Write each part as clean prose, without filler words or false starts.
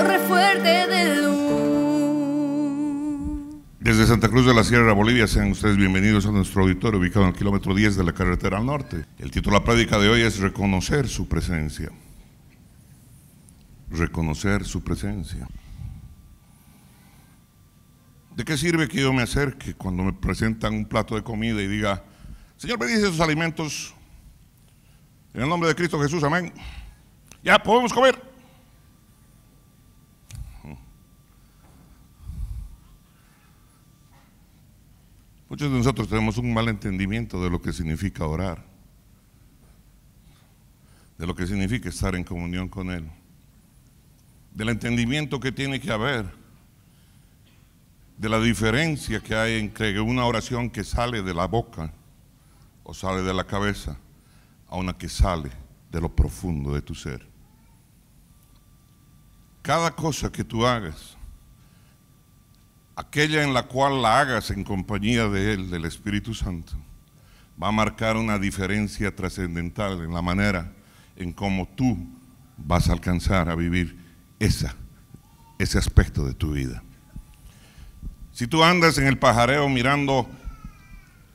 torre fuerte de luz. Desde Santa Cruz de la Sierra, Bolivia, sean ustedes bienvenidos a nuestro auditorio ubicado en el kilómetro 10 de la carretera al norte. El título de la prédica de hoy es Reconocer su presencia. Reconocer su presencia. ¿De qué sirve que yo me acerque cuando me presentan un plato de comida y diga: Señor, bendice esos alimentos en el nombre de Cristo Jesús, amén? Ya podemos comer. Muchos de nosotros tenemos un mal entendimiento de lo que significa orar, de lo que significa estar en comunión con Él, del entendimiento que tiene que haber, de la diferencia que hay entre una oración que sale de la boca o sale de la cabeza a una que sale de lo profundo de tu ser. Cada cosa que tú hagas, aquella en la cual la hagas en compañía de Él, del Espíritu Santo, va a marcar una diferencia trascendental en la manera en cómo tú vas a alcanzar a vivir ese aspecto de tu vida. Si tú andas en el pajareo mirando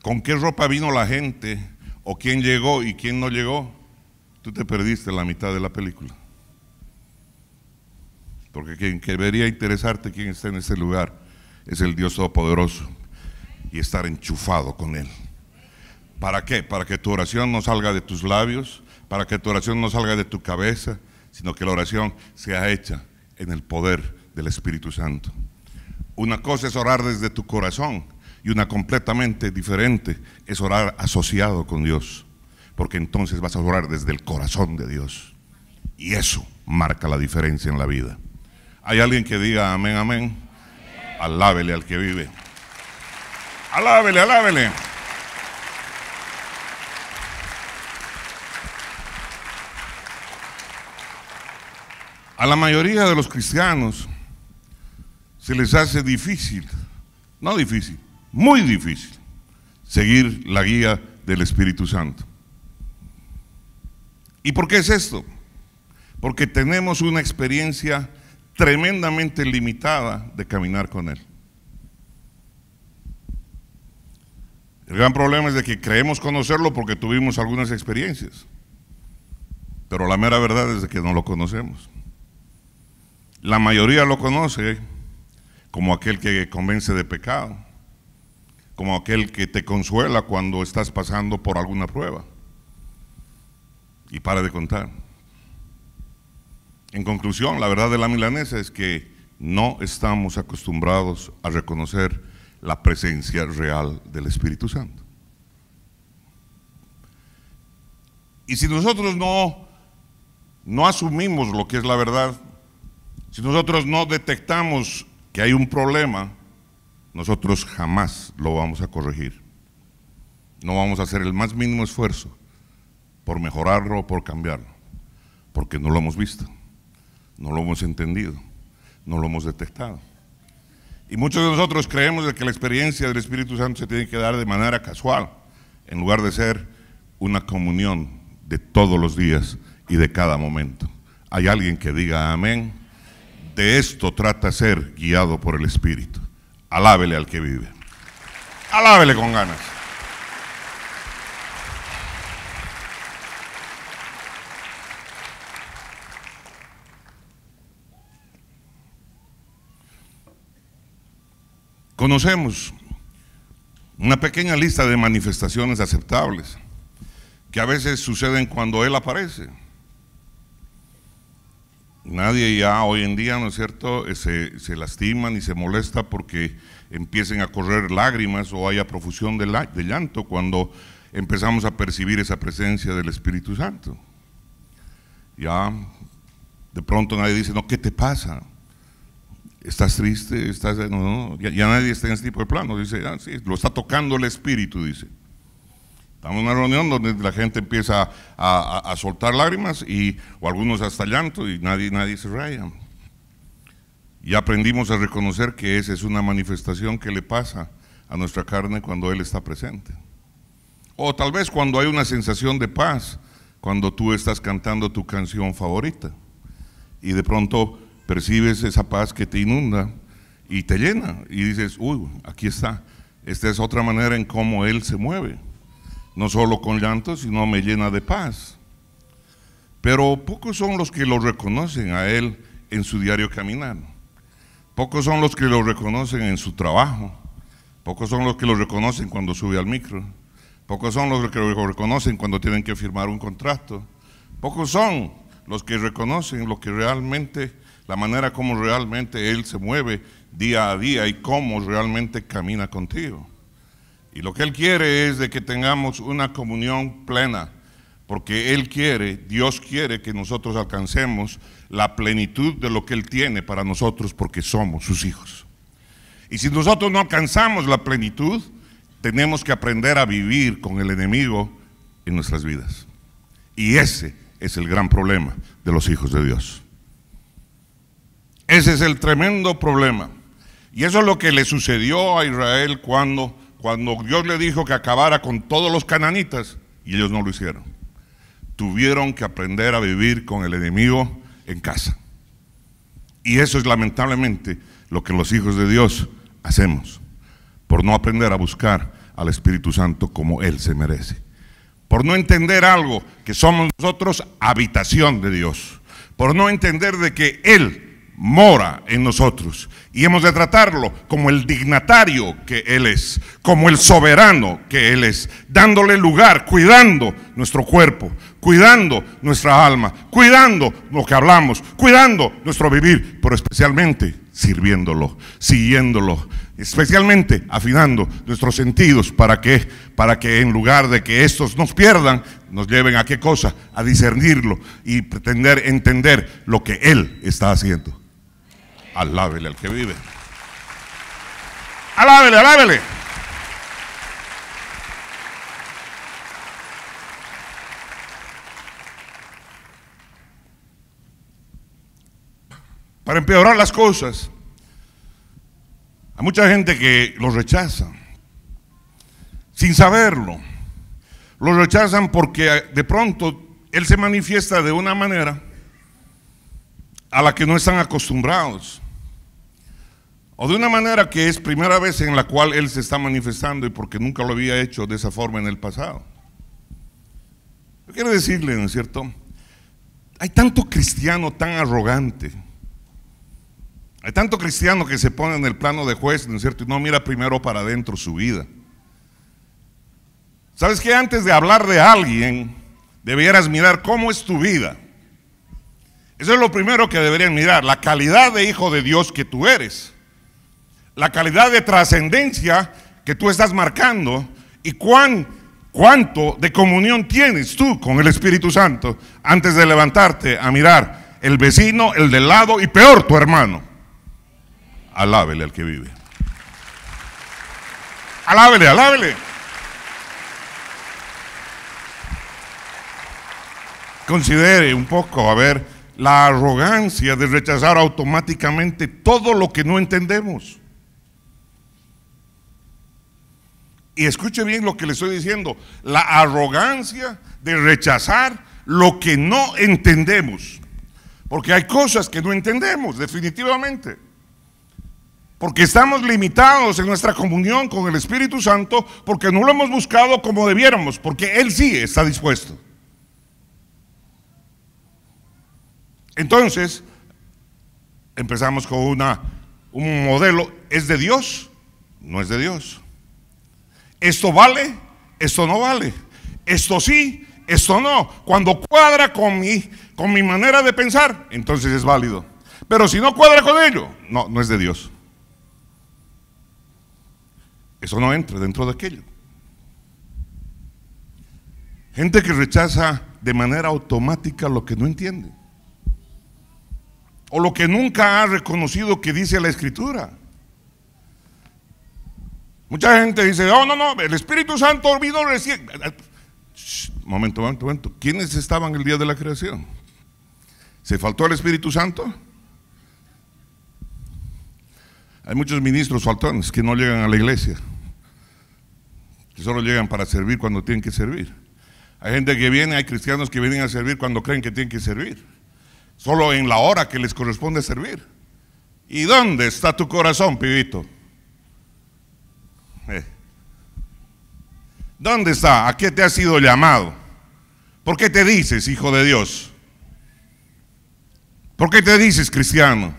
con qué ropa vino la gente, o quién llegó y quién no llegó, tú te perdiste la mitad de la película. Porque quien debería interesarte quién está en ese lugar es el Dios Todopoderoso, y estar enchufado con Él. ¿Para qué? Para que tu oración no salga de tus labios, para que tu oración no salga de tu cabeza, sino que la oración sea hecha en el poder del Espíritu Santo. Una cosa es orar desde tu corazón, y una completamente diferente es orar asociado con Dios, porque entonces vas a orar desde el corazón de Dios, y eso marca la diferencia en la vida. ¿Hay alguien que diga amén, amén? Alábele al que vive. Alábele, alábele. A la mayoría de los cristianos se les hace difícil, no difícil, muy difícil, seguir la guía del Espíritu Santo. ¿Y por qué es esto? Porque tenemos una experiencia tremendamente limitada de caminar con Él. El gran problema es de que creemos conocerlo porque tuvimos algunas experiencias, pero la mera verdad es de que no lo conocemos. La mayoría lo conoce como aquel que convence de pecado, como aquel que te consuela cuando estás pasando por alguna prueba, y para de contar. En conclusión, la verdad de la milanesa es que no estamos acostumbrados a reconocer la presencia real del Espíritu Santo. Y si nosotros no asumimos lo que es la verdad, si nosotros no detectamos que hay un problema, nosotros jamás lo vamos a corregir. No vamos a hacer el más mínimo esfuerzo por mejorarlo o por cambiarlo, porque no lo hemos visto. No lo hemos entendido, no lo hemos detectado. Y muchos de nosotros creemos de que la experiencia del Espíritu Santo se tiene que dar de manera casual, en lugar de ser una comunión de todos los días y de cada momento. ¿Hay alguien que diga amén? De esto trata ser guiado por el Espíritu. Alábele al que vive. Alábele con ganas. Conocemos una pequeña lista de manifestaciones aceptables que a veces suceden cuando Él aparece. Nadie ya hoy en día, ¿no es cierto?, se lastima ni se molesta porque empiecen a correr lágrimas o haya profusión de llanto cuando empezamos a percibir esa presencia del Espíritu Santo. Ya de pronto nadie dice: no, ¿qué te pasa? ¿Estás triste? No, ya nadie está en ese tipo de plano. Dice: ah, sí, lo está tocando el Espíritu, dice. Estamos en una reunión donde la gente empieza a soltar lágrimas o algunos hasta llanto, y nadie se raya. Y aprendimos a reconocer que esa es una manifestación que le pasa a nuestra carne cuando Él está presente. O tal vez cuando hay una sensación de paz, cuando tú estás cantando tu canción favorita y de pronto percibes esa paz que te inunda y te llena, y dices, uy, aquí está. Esta es otra manera en cómo Él se mueve, no solo con llanto, sino me llena de paz. Pero pocos son los que lo reconocen a Él en su diario caminar. Pocos son los que lo reconocen en su trabajo. Pocos son los que lo reconocen cuando sube al micro. Pocos son los que lo reconocen cuando tienen que firmar un contrato. Pocos son los que reconocen lo que realmente, la manera como realmente Él se mueve día a día y cómo realmente camina contigo. Y lo que Él quiere es de que tengamos una comunión plena, porque Él quiere, Dios quiere que nosotros alcancemos la plenitud de lo que Él tiene para nosotros, porque somos sus hijos. Y si nosotros no alcanzamos la plenitud, tenemos que aprender a vivir con el enemigo en nuestras vidas. Y ese es el gran problema de los hijos de Dios. Ese es el tremendo problema. Y eso es lo que le sucedió a Israel cuando Dios le dijo que acabara con todos los cananitas, y ellos no lo hicieron. Tuvieron que aprender a vivir con el enemigo en casa. Y eso es lamentablemente lo que los hijos de Dios hacemos, por no aprender a buscar al Espíritu Santo como Él se merece, por no entender algo, que somos nosotros habitación de Dios, por no entender de que Él mora en nosotros, y hemos de tratarlo como el dignatario que Él es, como el soberano que Él es, dándole lugar, cuidando nuestro cuerpo, cuidando nuestra alma, cuidando lo que hablamos, cuidando nuestro vivir, pero especialmente sirviéndolo, siguiéndolo, especialmente afinando nuestros sentidos para que en lugar de que estos nos pierdan, nos lleven a qué cosa, a discernirlo y pretender entender lo que Él está haciendo. Alábele al que vive. Alábele, alábele. Para empeorar las cosas, hay mucha gente que los rechaza sin saberlo. Los rechazan porque de pronto Él se manifiesta de una manera a la que no están acostumbrados, o de una manera que es primera vez en la cual Él se está manifestando, y porque nunca lo había hecho de esa forma en el pasado. Yo quiero decirle, ¿no es cierto? Hay tanto cristiano tan arrogante, hay tanto cristiano que se pone en el plano de juez, ¿no es cierto? Y no mira primero para adentro su vida. ¿Sabes que antes de hablar de alguien, debieras mirar cómo es tu vida? Eso es lo primero que deberían mirar, la calidad de hijo de Dios que tú eres, la calidad de trascendencia que tú estás marcando, y cuánto de comunión tienes tú con el Espíritu Santo antes de levantarte a mirar el vecino, el del lado y peor tu hermano. Alábele al que vive. Alábele, alábele. Considere un poco, a ver, la arrogancia de rechazar automáticamente todo lo que no entendemos. Y escuche bien lo que le estoy diciendo, la arrogancia de rechazar lo que no entendemos. Porque hay cosas que no entendemos, definitivamente. Porque estamos limitados en nuestra comunión con el Espíritu Santo, porque no lo hemos buscado como debiéramos, porque Él sí está dispuesto. Entonces, empezamos con un modelo, ¿es de Dios? No es de Dios. ¿Esto vale? Esto no vale. Esto sí, esto no. Cuando cuadra con mi manera de pensar, entonces es válido. Pero si no cuadra con ello, no es de Dios. Eso no entra dentro de aquello. Gente que rechaza de manera automática lo que no entiende, o lo que nunca ha reconocido que dice la Escritura. Mucha gente dice, no, el Espíritu Santo vino recién. Momento. ¿Quiénes estaban el día de la creación? ¿Se faltó el Espíritu Santo? Hay muchos ministros faltones que no llegan a la iglesia, que solo llegan para servir cuando tienen que servir. Hay gente que viene, hay cristianos que vienen a servir cuando creen que tienen que servir. solo en la hora que les corresponde servir. ¿Y dónde está tu corazón, pibito? ¿Dónde está? ¿A qué te has sido llamado? ¿Por qué te dices hijo de Dios? ¿Por qué te dices cristiano?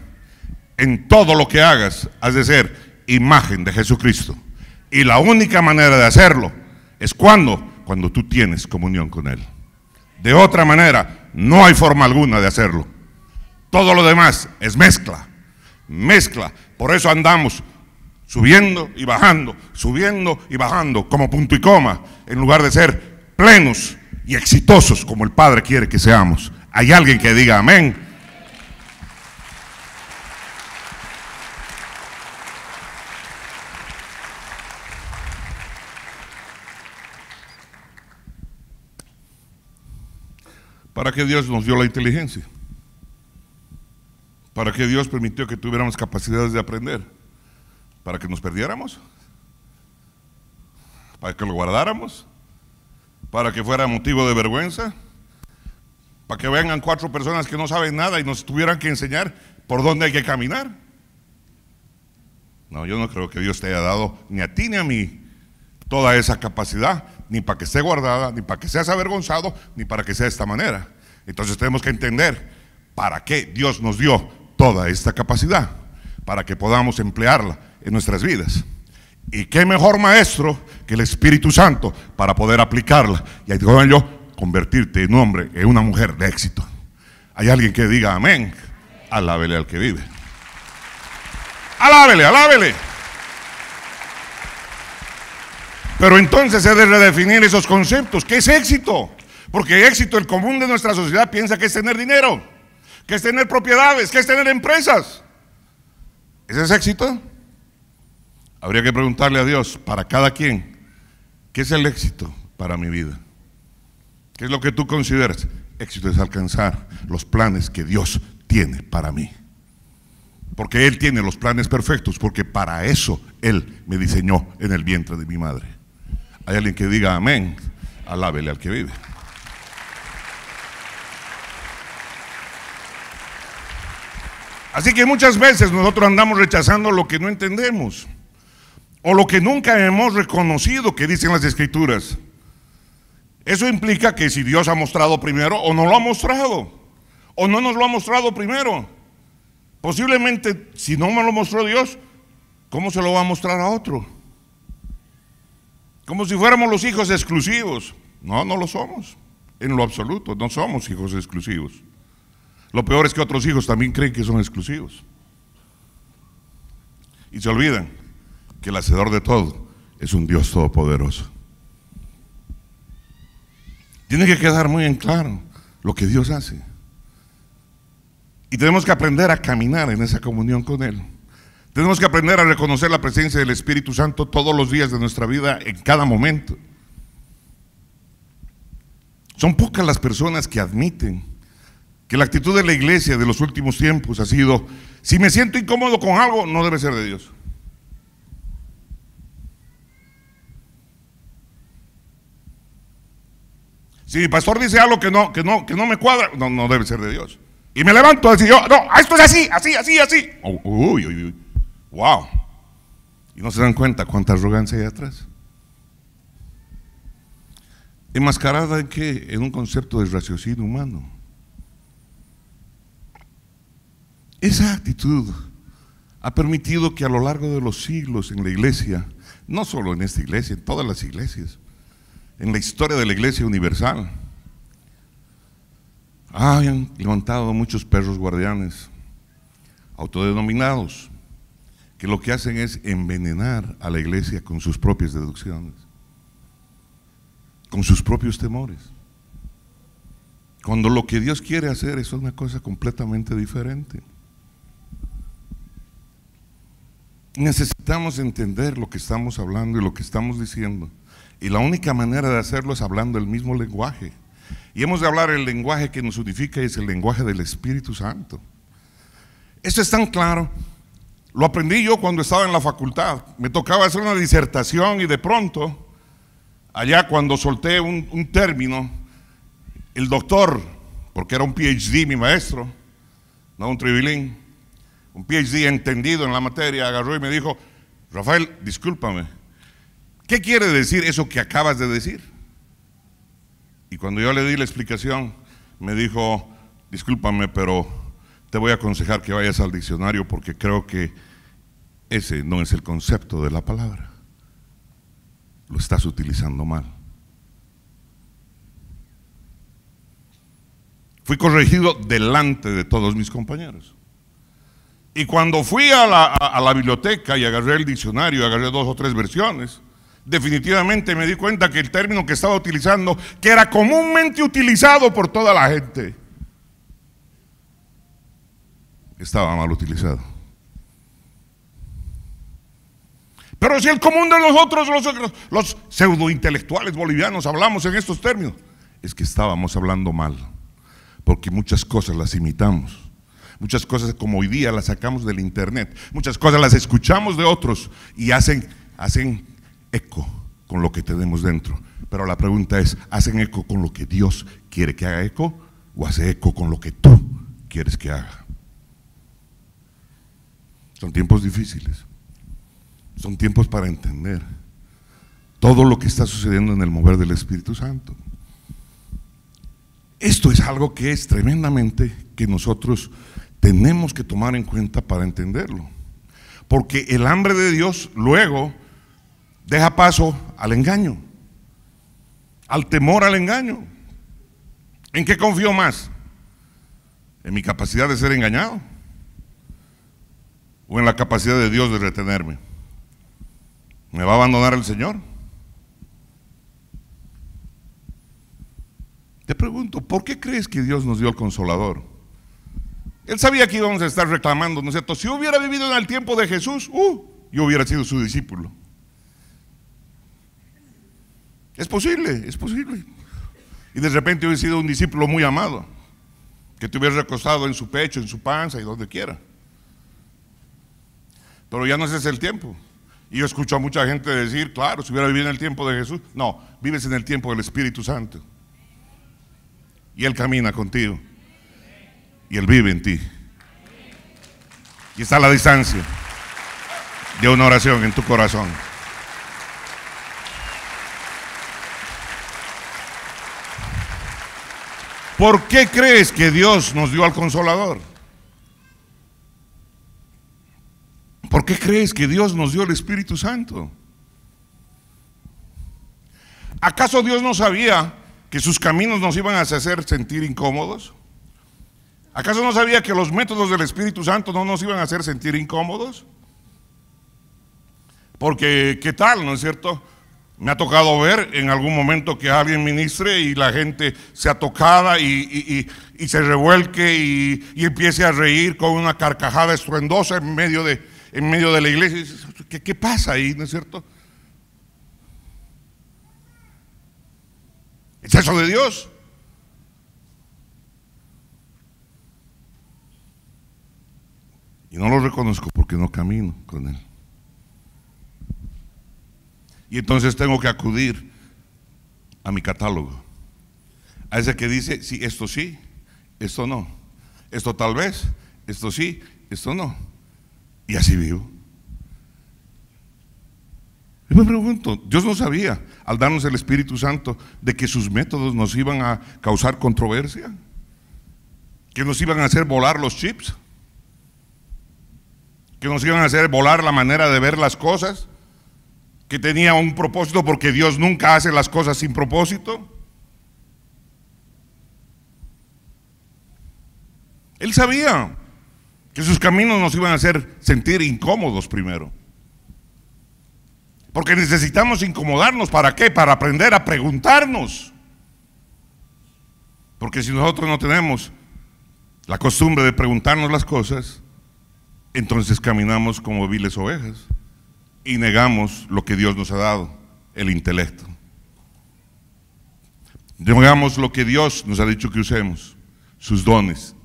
En todo lo que hagas has de ser imagen de Jesucristo. Y la única manera de hacerlo es cuando tú tienes comunión con Él. De otra manera, no hay forma alguna de hacerlo. Todo lo demás es mezcla. Mezcla. Por eso andamos subiendo y bajando, como punto y coma, en lugar de ser plenos y exitosos como el Padre quiere que seamos. ¿Hay alguien que diga amén? ¿Para qué Dios nos dio la inteligencia? ¿Para qué Dios permitió que tuviéramos capacidades de aprender? ¿Para que nos perdiéramos? ¿Para que lo guardáramos? ¿Para que fuera motivo de vergüenza? ¿Para que vengan 4 personas que no saben nada y nos tuvieran que enseñar por dónde hay que caminar? No, yo no creo que Dios te haya dado ni a ti ni a mí toda esa capacidad, ni para que esté guardada, ni para que seas avergonzado, ni para que sea de esta manera. Entonces tenemos que entender para qué Dios nos dio toda esta capacidad, para que podamos emplearla en nuestras vidas. Y qué mejor maestro que el Espíritu Santo para poder aplicarla y ahí digo yo, convertirte en un hombre, en una mujer de éxito. Hay alguien que diga amén. Alábele al que vive. Alábele, alábele. Pero entonces se debe redefinir esos conceptos. ¿Qué es éxito? Porque éxito, el común de nuestra sociedad piensa que es tener dinero, que es tener propiedades, que es tener empresas. ¿Ese es éxito? Habría que preguntarle a Dios, para cada quien, ¿qué es el éxito para mi vida? ¿Qué es lo que tú consideras? Éxito es alcanzar los planes que Dios tiene para mí. Porque Él tiene los planes perfectos, porque para eso Él me diseñó en el vientre de mi madre. Hay alguien que diga amén. Alábele al que vive. Así que muchas veces nosotros andamos rechazando lo que no entendemos o lo que nunca hemos reconocido que dicen las Escrituras. Eso implica que si Dios ha mostrado primero o no lo ha mostrado, o no nos lo ha mostrado primero. Posiblemente si no me lo mostró Dios, ¿cómo se lo va a mostrar a otro? Como si fuéramos los hijos exclusivos. No, no lo somos, en lo absoluto, no somos hijos exclusivos. Lo peor es que otros hijos también creen que son exclusivos. Y se olvidan que el hacedor de todo es un Dios todopoderoso. Tiene que quedar muy en claro lo que Dios hace. Y tenemos que aprender a caminar en esa comunión con Él. Tenemos que aprender a reconocer la presencia del Espíritu Santo todos los días de nuestra vida, en cada momento. Son pocas las personas que admiten que la actitud de la iglesia de los últimos tiempos ha sido: si me siento incómodo con algo, no debe ser de Dios. Si mi pastor dice algo que no me cuadra, no debe ser de Dios. Y me levanto a decir yo, no, esto es así, así. Uy, wow. Y no se dan cuenta cuánta arrogancia hay atrás. Enmascarada en qué? En un concepto de raciocinio humano. Esa actitud ha permitido que a lo largo de los siglos en la iglesia, no solo en esta iglesia, en todas las iglesias, en la historia de la iglesia universal, hayan levantado muchos perros guardianes autodenominados, que lo que hacen es envenenar a la iglesia con sus propias deducciones, con sus propios temores, cuando lo que Dios quiere hacer es una cosa completamente diferente. Necesitamos entender lo que estamos hablando y lo que estamos diciendo, y la única manera de hacerlo es hablando el mismo lenguaje. Y hemos de hablar el lenguaje que nos unifica, y es el lenguaje del Espíritu Santo. Esto es tan claro. Lo aprendí yo cuando estaba en la facultad. Me tocaba hacer una disertación y de pronto, allá cuando solté un término, el doctor, porque era un PhD mi maestro, no un tribilín, un PhD entendido en la materia, agarró y me dijo: Rafael, discúlpame, ¿qué quiere decir eso que acabas de decir? Y cuando yo le di la explicación, me dijo: discúlpame, pero te voy a aconsejar que vayas al diccionario porque creo que ese no es el concepto de la palabra. Lo estás utilizando mal. Fui corregido delante de todos mis compañeros. Y cuando fui a la biblioteca y agarré el diccionario, agarré 2 o 3 versiones, definitivamente me di cuenta que el término que estaba utilizando, que era comúnmente utilizado por toda la gente, estaba mal utilizado. Pero si el común de nosotros, los pseudointelectuales bolivianos, hablamos en estos términos, es que estábamos hablando mal, porque muchas cosas las imitamos. Muchas cosas como hoy día las sacamos del internet, muchas cosas las escuchamos de otros y hacen eco con lo que tenemos dentro. Pero la pregunta es, ¿hacen eco con lo que Dios quiere que haga eco o hace eco con lo que tú quieres que haga? Son tiempos difíciles, son tiempos para entender todo lo que está sucediendo en el mover del Espíritu Santo. Esto es algo que es tremendamente que nosotros tenemos que tomar en cuenta para entenderlo, porque el hambre de Dios luego deja paso al engaño, al temor al engaño. ¿En qué confío más? ¿En mi capacidad de ser engañado? ¿O en la capacidad de Dios de retenerme? ¿Me va a abandonar el Señor? Te pregunto, ¿por qué crees que Dios nos dio el Consolador? Él sabía que íbamos a estar reclamando, ¿no es cierto? Si hubiera vivido en el tiempo de Jesús, yo hubiera sido su discípulo. Es posible, es posible. Y de repente hubiera sido un discípulo muy amado, que te hubiera recostado en su pecho, en su panza y donde quiera. Pero ya no ese es el tiempo. Y yo escucho a mucha gente decir, claro, si hubiera vivido en el tiempo de Jesús. No, vives en el tiempo del Espíritu Santo. Y Él camina contigo. Y Él vive en ti. Y está a la distancia de una oración en tu corazón. ¿Por qué crees que Dios nos dio al Consolador? ¿Por qué crees que Dios nos dio el Espíritu Santo? ¿Acaso Dios no sabía que sus caminos nos iban a hacer sentir incómodos? ¿Acaso no sabía que los métodos del Espíritu Santo no nos iban a hacer sentir incómodos? Porque, ¿qué tal, no es cierto? Me ha tocado ver en algún momento que alguien ministre y la gente sea tocada y se revuelque y empiece a reír con una carcajada estruendosa en medio de la iglesia. ¿Qué pasa ahí, no es cierto? ¿Es eso de Dios? Y no lo reconozco porque no camino con Él. Y entonces tengo que acudir a mi catálogo, a ese que dice, sí, esto no, esto tal vez, esto sí, esto no. Y así vivo. Yo me pregunto, Dios no sabía, al darnos el Espíritu Santo, de que sus métodos nos iban a causar controversia, que nos iban a hacer volar los chips, que nos iban a hacer volar la manera de ver las cosas, que tenía un propósito, porque Dios nunca hace las cosas sin propósito. Él sabía que sus caminos nos iban a hacer sentir incómodos primero, porque necesitamos incomodarnos. ¿Para qué? Para aprender a preguntarnos. Porque si nosotros no tenemos la costumbre de preguntarnos las cosas, entonces caminamos como viles ovejas y negamos lo que Dios nos ha dado, el intelecto. Negamos lo que Dios nos ha dicho que usemos, sus dones,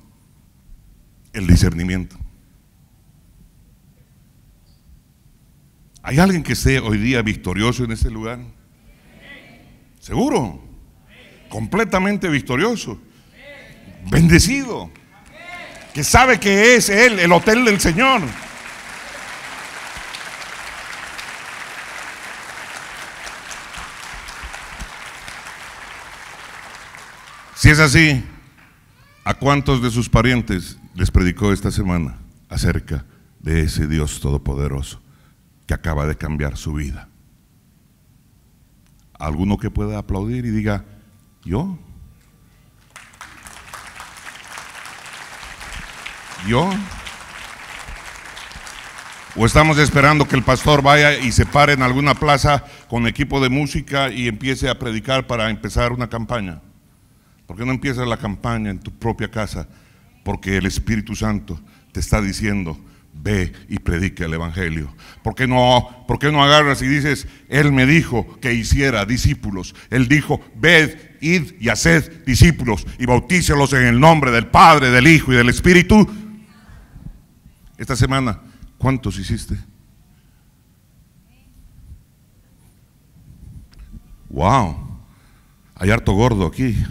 el discernimiento. ¿Hay alguien que esté hoy día victorioso en este lugar? Seguro, completamente victorioso, bendecido. que sabe que es Él, el hotel del Señor. Si es así, ¿a cuántos de sus parientes les predicó esta semana acerca de ese Dios todopoderoso que acaba de cambiar su vida? ¿Alguno que pueda aplaudir y diga, yo? ¿Yo? ¿O estamos esperando que el pastor vaya y se pare en alguna plaza con equipo de música y empiece a predicar para empezar una campaña? ¿Por qué no empiezas la campaña en tu propia casa? Porque el Espíritu Santo te está diciendo, ve y predica el Evangelio. ¿Por qué no agarras y dices, Él me dijo que hiciera discípulos? Él dijo, ved, id y haced discípulos y bautícelos en el nombre del Padre, del Hijo y del Espíritu. Esta semana, ¿cuántos hiciste? Wow, hay harto gordo aquí.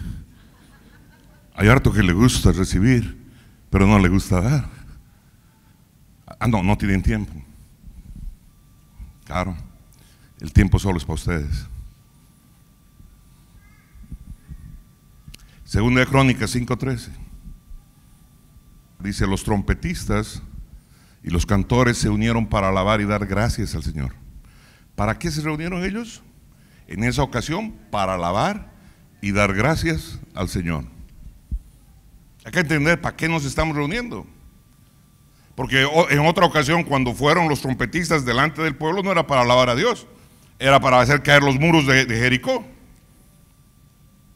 Hay harto que le gusta recibir, pero no le gusta dar. No tienen tiempo. Claro, el tiempo solo es para ustedes. Segunda de Crónicas 5:13. Dice, los trompetistas y los cantores se unieron para alabar y dar gracias al Señor. ¿Para qué se reunieron ellos? En esa ocasión, para alabar y dar gracias al Señor. Hay que entender para qué nos estamos reuniendo. Porque en otra ocasión, cuando fueron los trompetistas delante del pueblo, no era para alabar a Dios, era para hacer caer los muros de Jericó.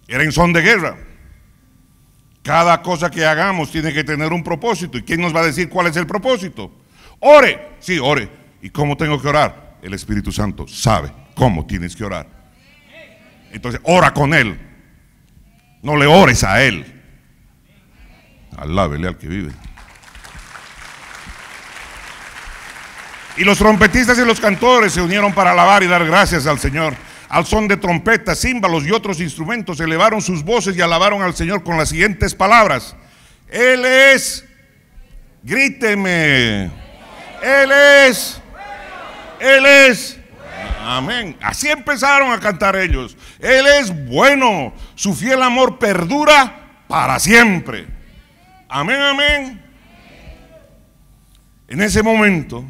Era en son de guerra. Cada cosa que hagamos tiene que tener un propósito. ¿Y quién nos va a decir cuál es el propósito? Ore, sí, ore. ¿Y cómo tengo que orar? El Espíritu Santo sabe cómo tienes que orar. Entonces, ora con Él. No le ores a Él. Alábele al que vive. Y los trompetistas y los cantores se unieron para alabar y dar gracias al Señor. Al son de trompetas, címbalos y otros instrumentos, elevaron sus voces y alabaron al Señor con las siguientes palabras. Él es, gríteme, Él es, amén. Así empezaron a cantar ellos. Él es bueno, su fiel amor perdura para siempre. Amén, amén. En ese momento,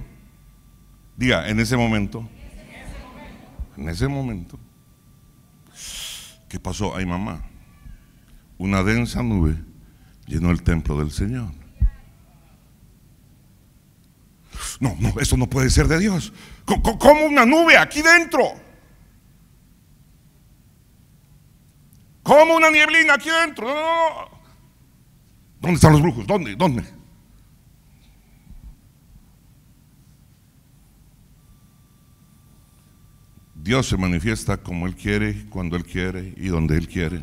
diga, en ese momento, ¿qué pasó? Ay, mamá, una densa nube llenó el templo del Señor. No, eso no puede ser de Dios. ¿Cómo una nube aquí dentro? ¿Cómo una nieblina aquí dentro? No. ¿Dónde están los brujos? ¿Dónde? Dios se manifiesta como Él quiere, cuando Él quiere y donde Él quiere.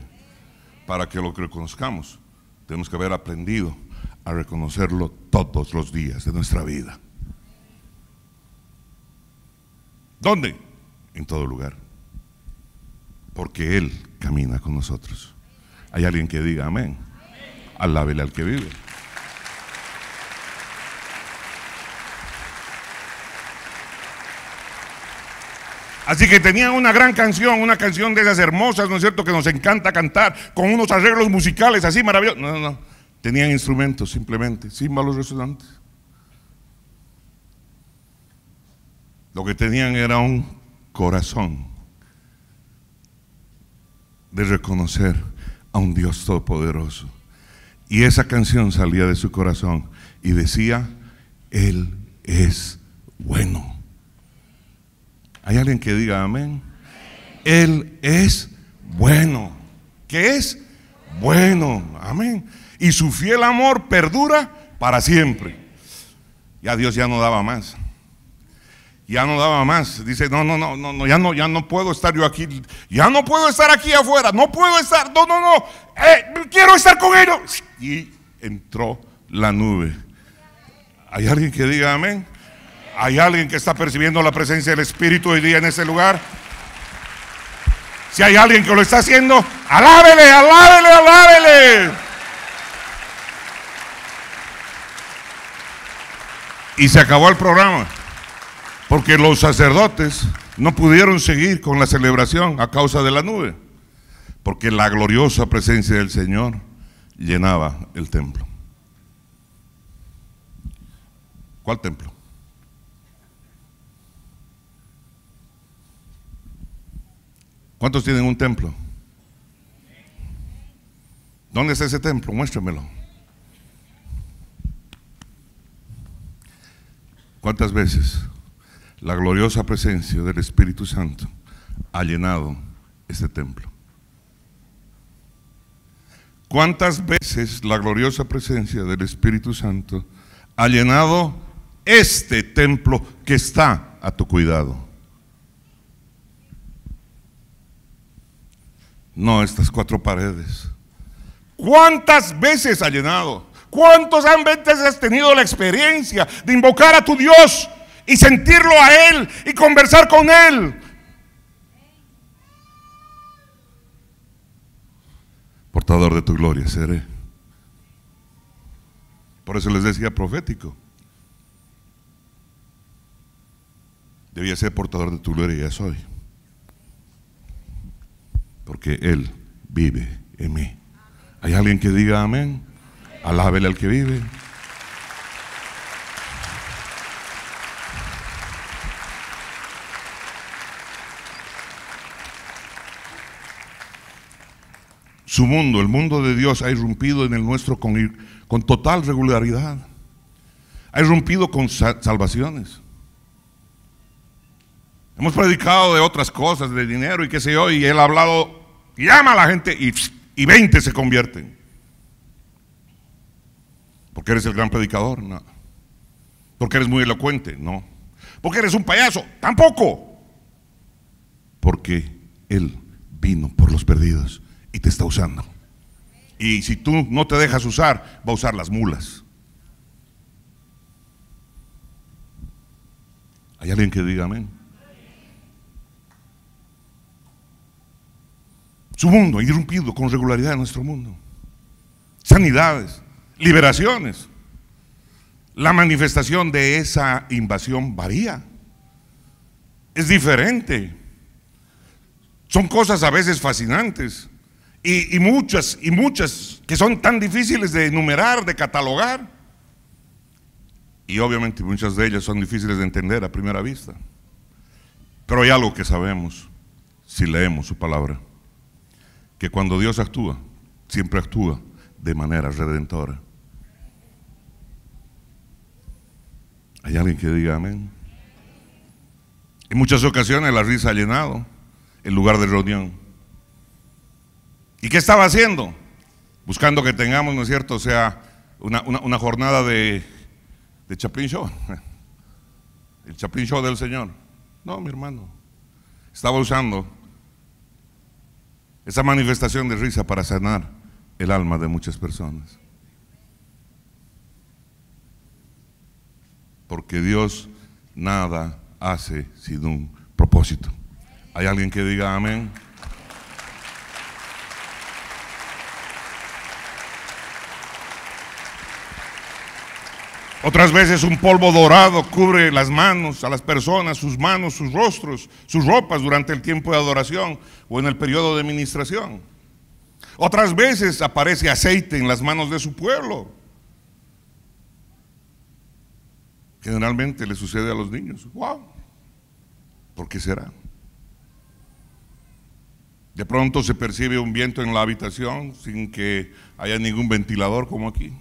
Para que lo reconozcamos, tenemos que haber aprendido a reconocerlo todos los días de nuestra vida. ¿Dónde? En todo lugar. Porque Él camina con nosotros. Hay alguien que diga amén. Alábele al que vive. Así que tenían una gran canción, una canción de esas hermosas, ¿no es cierto?, que nos encanta cantar, con unos arreglos musicales así maravillosos. No. Tenían instrumentos simplemente, címbalos resonantes. Lo que tenían era un corazón de reconocer a un Dios todopoderoso. Y esa canción salía de su corazón y decía, Él es bueno. ¿Hay alguien que diga amén? Él es bueno. ¿Qué es? Bueno, amén. Y su fiel amor perdura para siempre. Ya Dios ya no daba más. Ya no daba más. Dice, no, ya no puedo estar yo aquí. Ya no puedo estar aquí afuera. No puedo estar, no. Quiero estar con ellos. Y entró la nube. ¿Hay alguien que diga amén? ¿Hay alguien que está percibiendo la presencia del Espíritu hoy día en ese lugar? Si hay alguien que lo está haciendo, alábele. Y se acabó el programa, porque los sacerdotes no pudieron seguir con la celebración a causa de la nube, porque la gloriosa presencia del Señor llenaba el templo. ¿Cuál templo? ¿Cuántos tienen un templo? ¿Dónde está ese templo? Muéstramelo. ¿Cuántas veces la gloriosa presencia del Espíritu Santo ha llenado este templo? ¿Cuántas veces la gloriosa presencia del Espíritu Santo ha llenado este templo que está a tu cuidado? No estas cuatro paredes. ¿Cuántas veces ha llenado? ¿Cuántas veces has tenido la experiencia de invocar a tu Dios y sentirlo a Él y conversar con Él? Portador de tu gloria seré. Por eso les decía profético. Debía ser portador de tu gloria y ya soy. Porque Él vive en mí. ¿Hay alguien que diga amén? Alábele al que vive. Su mundo, el mundo de Dios, ha irrumpido en el nuestro con total regularidad. Ha irrumpido con salvaciones. Hemos predicado de otras cosas, de dinero y qué sé yo, y Él ha hablado, llama a la gente y 20 se convierten. ¿Porque eres el gran predicador? No. ¿Porque eres muy elocuente? No. ¿Porque eres un payaso? Tampoco. Porque Él vino por los perdidos y te está usando. Y si tú no te dejas usar, va a usar las mulas. ¿Hay alguien que diga amén? Su mundo ha irrumpido con regularidad en nuestro mundo. Sanidades, liberaciones. La manifestación de esa invasión varía. Es diferente. Son cosas a veces fascinantes. Y muchas que son tan difíciles de enumerar, de catalogar. Y obviamente muchas de ellas son difíciles de entender a primera vista. Pero hay algo que sabemos si leemos su palabra. Que cuando Dios actúa, siempre actúa de manera redentora. ¿Hay alguien que diga amén? En muchas ocasiones la risa ha llenado el lugar de reunión. ¿Y qué estaba haciendo? Buscando que tengamos, ¿no es cierto? O sea, una jornada de Chaplin Show. El Chaplin Show del Señor. No, mi hermano. Estaba usando esa manifestación de risa para sanar el alma de muchas personas. Porque Dios nada hace sin un propósito. ¿Hay alguien que diga amén? Otras veces un polvo dorado cubre las manos a las personas, sus manos, sus rostros, sus ropas durante el tiempo de adoración o en el periodo de ministración. Otras veces aparece aceite en las manos de su pueblo. Generalmente le sucede a los niños. ¡Wow! ¿Por qué será? De pronto se percibe un viento en la habitación sin que haya ningún ventilador como aquí.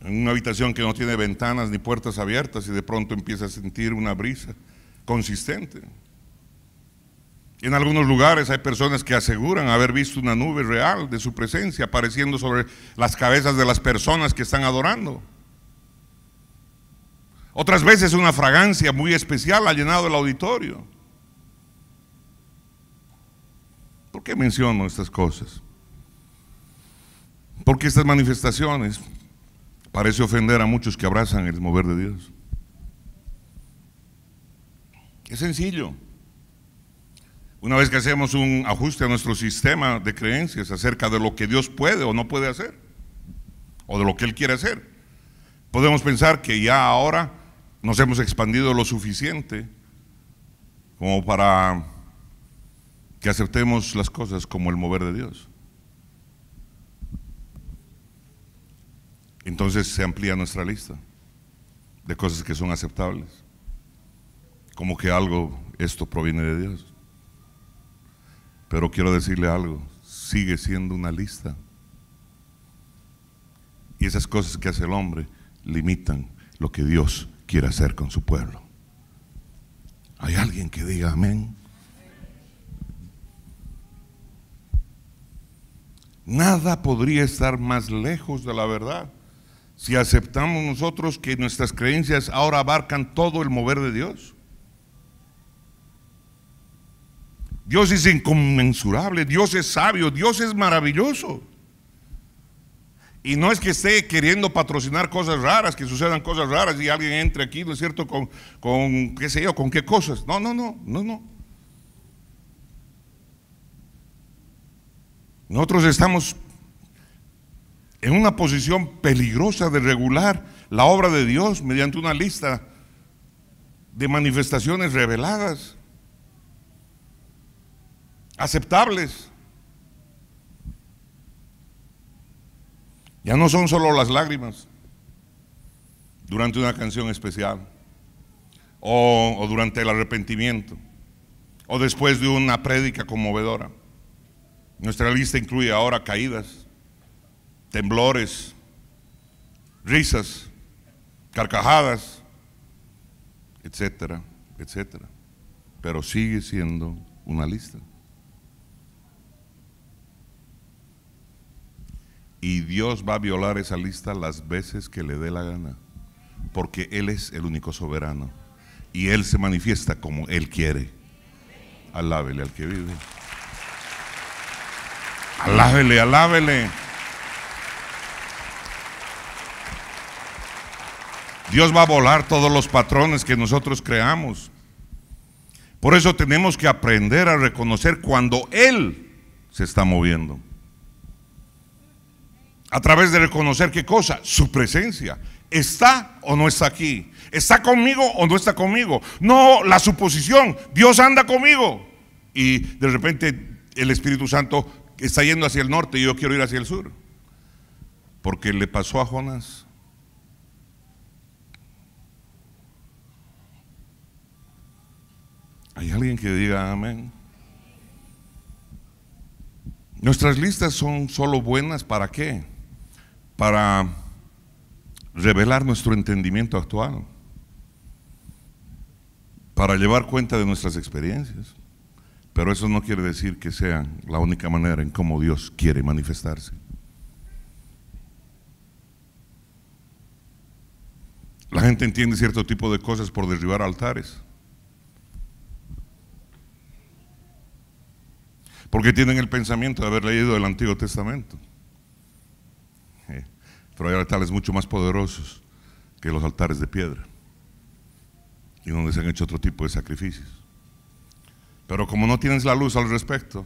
En una habitación que no tiene ventanas ni puertas abiertas y de pronto empieza a sentir una brisa consistente. En algunos lugares hay personas que aseguran haber visto una nube real de su presencia apareciendo sobre las cabezas de las personas que están adorando. Otras veces una fragancia muy especial ha llenado el auditorio. ¿Por qué menciono estas cosas? Porque estas manifestaciones parece ofender a muchos que abrazan el mover de Dios. Es sencillo. Una vez que hacemos un ajuste a nuestro sistema de creencias acerca de lo que Dios puede o no puede hacer, o de lo que Él quiere hacer. Podemos pensar que ya ahora nos hemos expandido lo suficiente como para que aceptemos las cosas como el mover de Dios. Entonces se amplía nuestra lista de cosas que son aceptables, como que esto proviene de Dios. Pero quiero decirle algo, sigue siendo una lista. Y esas cosas que hace el hombre limitan lo que Dios quiere hacer con su pueblo. ¿Hay alguien que diga amén? Nada podría estar más lejos de la verdad si aceptamos nosotros que nuestras creencias ahora abarcan todo el mover de Dios. Dios es inconmensurable, Dios es sabio, Dios es maravilloso. Y no es que esté queriendo patrocinar cosas raras, que sucedan cosas raras y alguien entre aquí, ¿no es cierto?, con qué sé yo, con qué cosas. No. Nosotros estamos en una posición peligrosa de regular la obra de Dios mediante una lista de manifestaciones reveladas, aceptables. Ya no son solo las lágrimas durante una canción especial, o durante el arrepentimiento, o después de una prédica conmovedora. Nuestra lista incluye ahora caídas, temblores, risas, carcajadas, etcétera, etcétera. Pero sigue siendo una lista. Y Dios va a violar esa lista las veces que le dé la gana, porque Él es el único soberano y Él se manifiesta como Él quiere. Alábele al que vive. Alábele, alábele. Dios va a volar todos los patrones que nosotros creamos. Por eso tenemos que aprender a reconocer cuando Él se está moviendo. A través de reconocer qué cosa, su presencia. ¿Está o no está aquí? ¿Está conmigo o no está conmigo? No la suposición, Dios anda conmigo. Y de repente el Espíritu Santo está yendo hacia el norte y yo quiero ir hacia el sur. Porque le pasó a Jonás. ¿Hay alguien que diga amén? Nuestras listas son solo buenas ¿para qué? Para revelar nuestro entendimiento actual, para llevar cuenta de nuestras experiencias. Pero eso no quiere decir que sean la única manera en cómo Dios quiere manifestarse. La gente entiende cierto tipo de cosas por derribar altares, porque tienen el pensamiento de haber leído el Antiguo Testamento. Pero hay altares mucho más poderosos que los altares de piedra, y donde se han hecho otro tipo de sacrificios. Pero como no tienes la luz al respecto,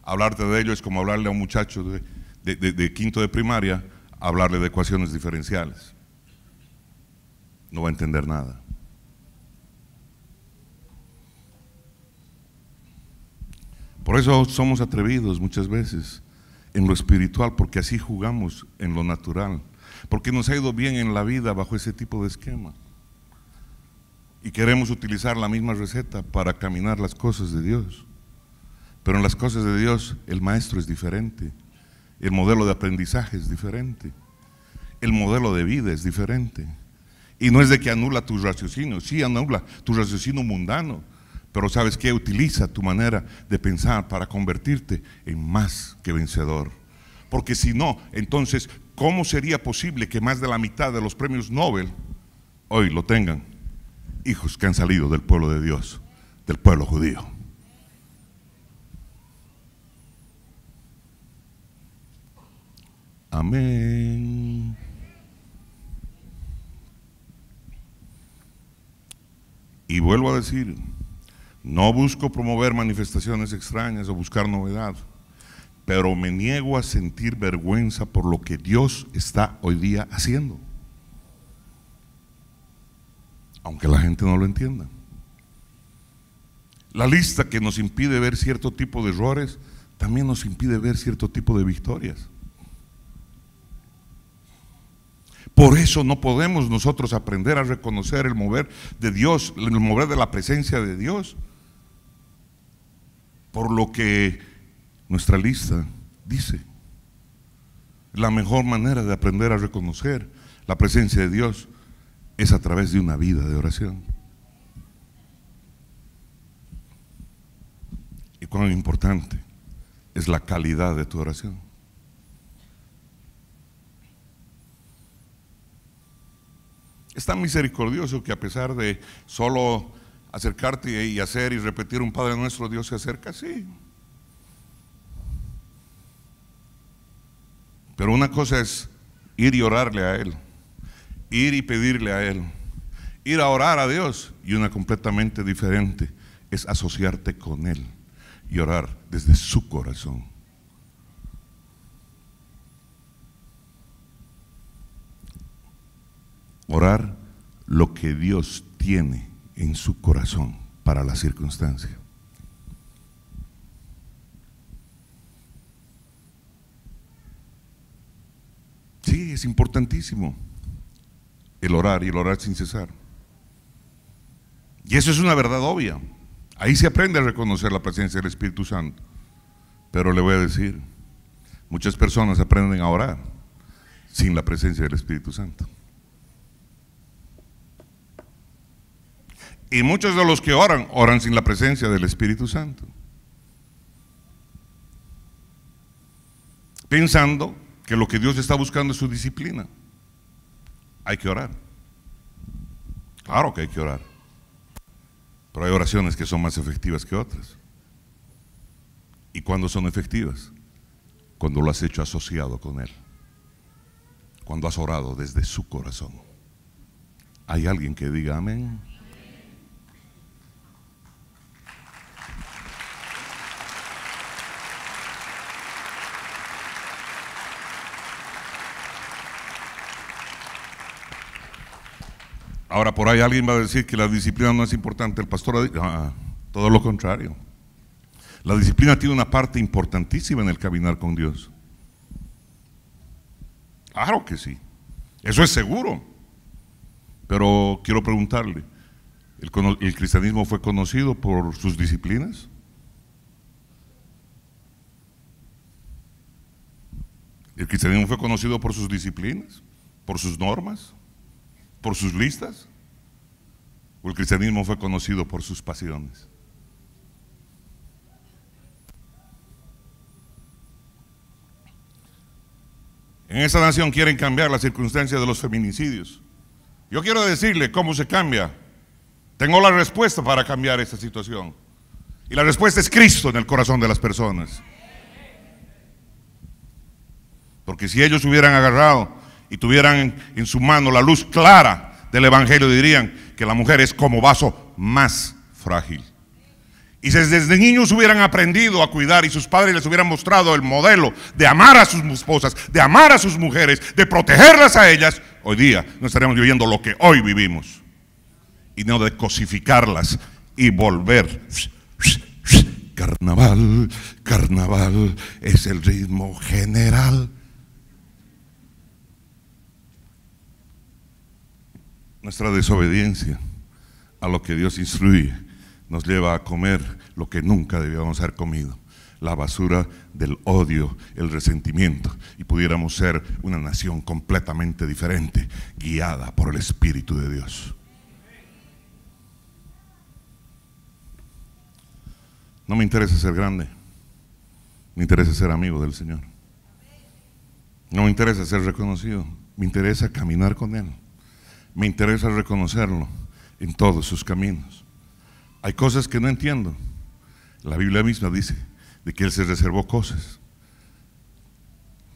hablarte de ello es como hablarle a un muchacho de quinto de primaria, hablarle de ecuaciones diferenciales. No va a entender nada. Por eso somos atrevidos muchas veces en lo espiritual, porque así jugamos en lo natural, porque nos ha ido bien en la vida bajo ese tipo de esquema, y queremos utilizar la misma receta para caminar las cosas de Dios. Pero en las cosas de Dios el maestro es diferente, el modelo de aprendizaje es diferente, el modelo de vida es diferente. Y no es de que anula tu raciocinio, sí anula tu raciocinio mundano, pero ¿sabes qué? Utiliza tu manera de pensar para convertirte en más que vencedor. Porque si no, entonces, ¿cómo sería posible que más de la mitad de los premios Nobel hoy lo tengan hijos que han salido del pueblo de Dios, del pueblo judío? Amén. Y vuelvo a decir, no busco promover manifestaciones extrañas o buscar novedad, pero me niego a sentir vergüenza por lo que Dios está hoy día haciendo, aunque la gente no lo entienda. La lista que nos impide ver cierto tipo de errores también nos impide ver cierto tipo de victorias. Por eso no podemos nosotros aprender a reconocer el mover de Dios, el mover de la presencia de Dios, por lo que nuestra lista dice. La mejor manera de aprender a reconocer la presencia de Dios es a través de una vida de oración. Y cuán importante es la calidad de tu oración. Es tan misericordioso que a pesar de solo acercarte y hacer y repetir un Padre Nuestro, Dios se acerca, sí. Pero una cosa es ir y orarle a Él, ir y pedirle a Él, ir a orar a Dios, y una completamente diferente es asociarte con Él y orar desde su corazón. Orar lo que Dios tiene en su corazón para la circunstancia. Sí, es importantísimo el orar, y el orar sin cesar. Y eso es una verdad obvia. Ahí se aprende a reconocer la presencia del Espíritu Santo. Pero le voy a decir, muchas personas aprenden a orar sin la presencia del Espíritu Santo. Y muchos de los que oran, oran sin la presencia del Espíritu Santo, pensando que lo que Dios está buscando es su disciplina. Hay que orar. Claro que hay que orar. Pero hay oraciones que son más efectivas que otras. ¿Y cuándo son efectivas? Cuando lo has hecho asociado con Él. Cuando has orado desde su corazón. ¿Hay alguien que diga amén? Ahora por ahí alguien va a decir que la disciplina no es importante. El pastor ha dicho, todo lo contrario. La disciplina tiene una parte importantísima en el caminar con Dios. Claro que sí, eso es seguro. Pero quiero preguntarle, ¿el cristianismo fue conocido por sus disciplinas? ¿El cristianismo fue conocido por sus disciplinas? ¿Por sus normas? ¿Por sus listas? ¿O el cristianismo fue conocido por sus pasiones? En esta nación quieren cambiar la circunstancia de los feminicidios. Yo quiero decirle cómo se cambia. Tengo la respuesta para cambiar esta situación. Y la respuesta es Cristo en el corazón de las personas. Porque si ellos hubieran agarrado y tuvieran en su mano la luz clara del Evangelio, dirían que la mujer es como vaso más frágil. Y si desde niños hubieran aprendido a cuidar y sus padres les hubieran mostrado el modelo de amar a sus esposas, de amar a sus mujeres, de protegerlas a ellas, hoy día no estaríamos viviendo lo que hoy vivimos. Y no de cosificarlas y volver. Carnaval, carnaval es el ritmo general. Nuestra desobediencia a lo que Dios instruye nos lleva a comer lo que nunca debíamos haber comido, la basura del odio, el resentimiento, y pudiéramos ser una nación completamente diferente, guiada por el Espíritu de Dios. No me interesa ser grande, me interesa ser amigo del Señor. No me interesa ser reconocido, me interesa caminar con Él. Me interesa reconocerlo en todos sus caminos. Hay cosas que no entiendo. La Biblia misma dice de que Él se reservó cosas.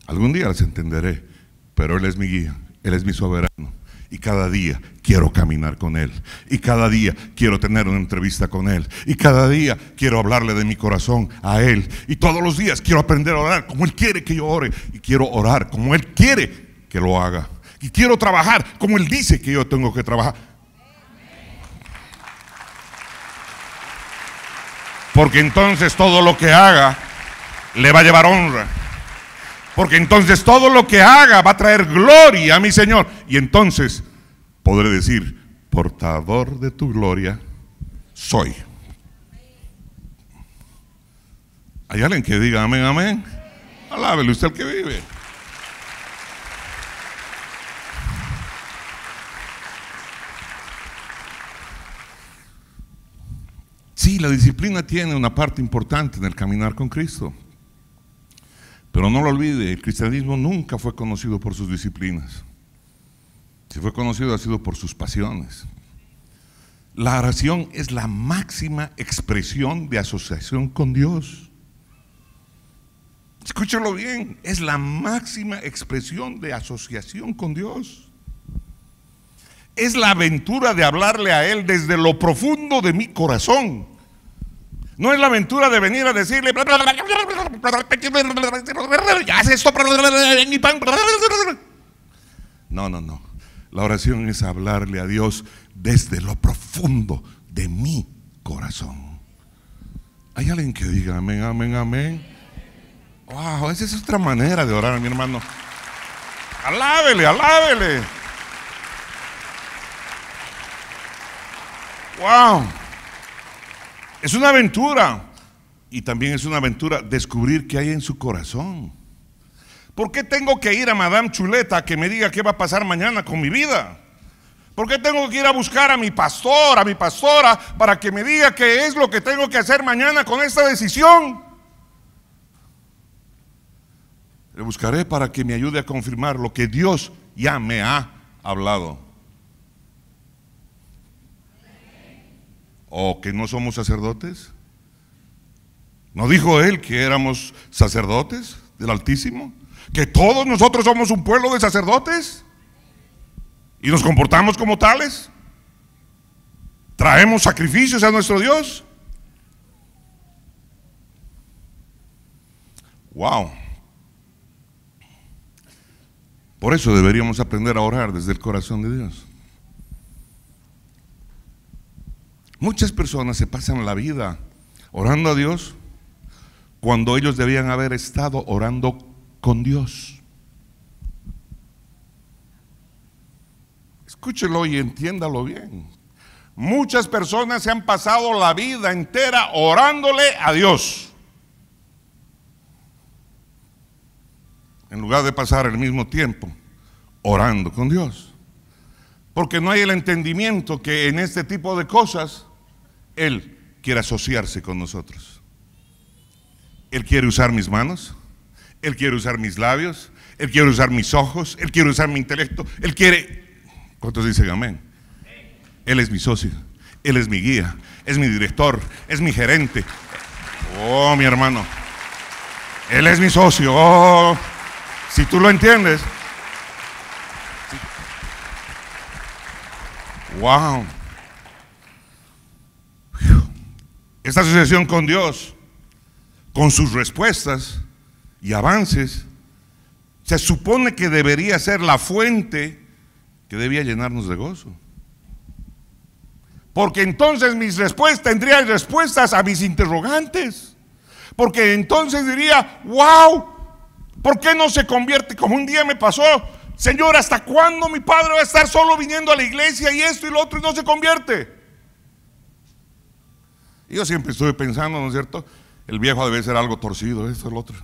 Algún día las entenderé, pero Él es mi guía, Él es mi soberano. Y cada día quiero caminar con Él. Y cada día quiero tener una entrevista con Él. Y cada día quiero hablarle de mi corazón a Él. Y todos los días quiero aprender a orar como Él quiere que yo ore. Y quiero orar como Él quiere que lo haga. Y quiero trabajar como Él dice que yo tengo que trabajar. Porque entonces todo lo que haga le va a llevar honra. Porque entonces todo lo que haga va a traer gloria a mi Señor. Y entonces podré decir, portador de tu gloria soy. ¿Hay alguien que diga amén, amén? Alábele usted el que vive. Sí, la disciplina tiene una parte importante en el caminar con Cristo. Pero no lo olvide, el cristianismo nunca fue conocido por sus disciplinas. Si fue conocido ha sido por sus pasiones. La oración es la máxima expresión de asociación con Dios. Escúchalo bien, es la máxima expresión de asociación con Dios. Es la aventura de hablarle a Él desde lo profundo de mi corazón. No es la aventura de venir a decirle, haz esto, no. La oración es hablarle a Dios desde lo profundo de mi corazón. ¿Hay alguien que diga amén, amén, amén? Wow, esa es otra manera de orar, mi hermano. Alábele, alábele. Wow. Es una aventura. Y también es una aventura descubrir qué hay en su corazón. ¿Por qué tengo que ir a Madame Chuleta a que me diga qué va a pasar mañana con mi vida? ¿Por qué tengo que ir a buscar a mi pastor, a mi pastora, para que me diga qué es lo que tengo que hacer mañana con esta decisión? Le buscaré para que me ayude a confirmar lo que Dios ya me ha hablado. ¿O que no somos sacerdotes? ¿No dijo Él que éramos sacerdotes del Altísimo? ¿Que todos nosotros somos un pueblo de sacerdotes? ¿Y nos comportamos como tales? ¿Traemos sacrificios a nuestro Dios? Wow. Por eso deberíamos aprender a orar desde el corazón de Dios. Muchas personas se pasan la vida orando a Dios cuando ellos debían haber estado orando con Dios. Escúchelo y entiéndalo bien. Muchas personas se han pasado la vida entera orándole a Dios, en lugar de pasar el mismo tiempo orando con Dios. Porque no hay el entendimiento que en este tipo de cosas Él quiere asociarse con nosotros. Él quiere usar mis manos, Él quiere usar mis labios, Él quiere usar mis ojos, Él quiere usar mi intelecto, Él quiere... ¿Cuántos dicen amén? Él es mi socio, Él es mi guía, es mi director, es mi gerente. Oh, mi hermano, Él es mi socio. Oh, si tú lo entiendes. Wow. Esta asociación con Dios, con sus respuestas y avances, se supone que debería ser la fuente que debía llenarnos de gozo. Porque entonces tendría respuestas a mis interrogantes. Porque entonces diría, wow, ¿por qué no se convierte? Como un día me pasó, Señor, ¿hasta cuándo mi padre va a estar solo viniendo a la iglesia y esto y lo otro y no se convierte? Y yo siempre estuve pensando, ¿no es cierto? El viejo debe ser algo torcido, esto, lo otro.